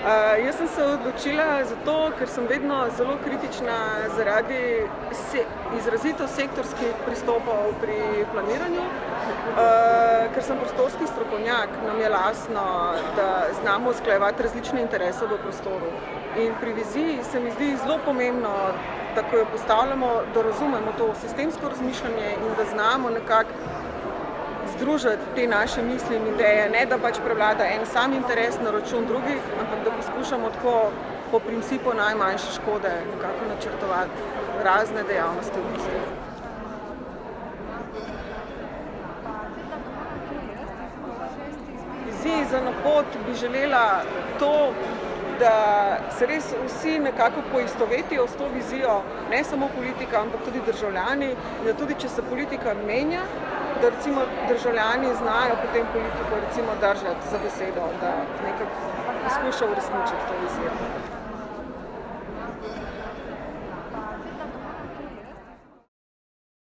Jaz sem se odločila zato, ker sem vedno zelo kritična zaradi izrazito sektorskih pristopov pri planiranju, ker sem prostorski strokovnjak, nam je jasno, da znamo usklajevati različne interese v prostoru. In pri viziji se mi zdi zelo pomembno, da ko jo postavljamo, da razumemo to sistemsko razmišljanje in da znamo nekako združiti te naše misli in ideje, ne da pač prevlada en sam interes na račun drugih, ampak da poskušamo tako po principu najmanjše škode nekako načrtovati razne dejavnosti v prostoru. Viziji za napot bi želela to, da se res vsi nekako poistovetijo s to vizijo, ne samo politika, ampak tudi državljani, in da tudi, če se politika menja, da recimo državljani znajo potem politiko recimo držati za besedo, da nekako poskuša uresničiti to vizijo.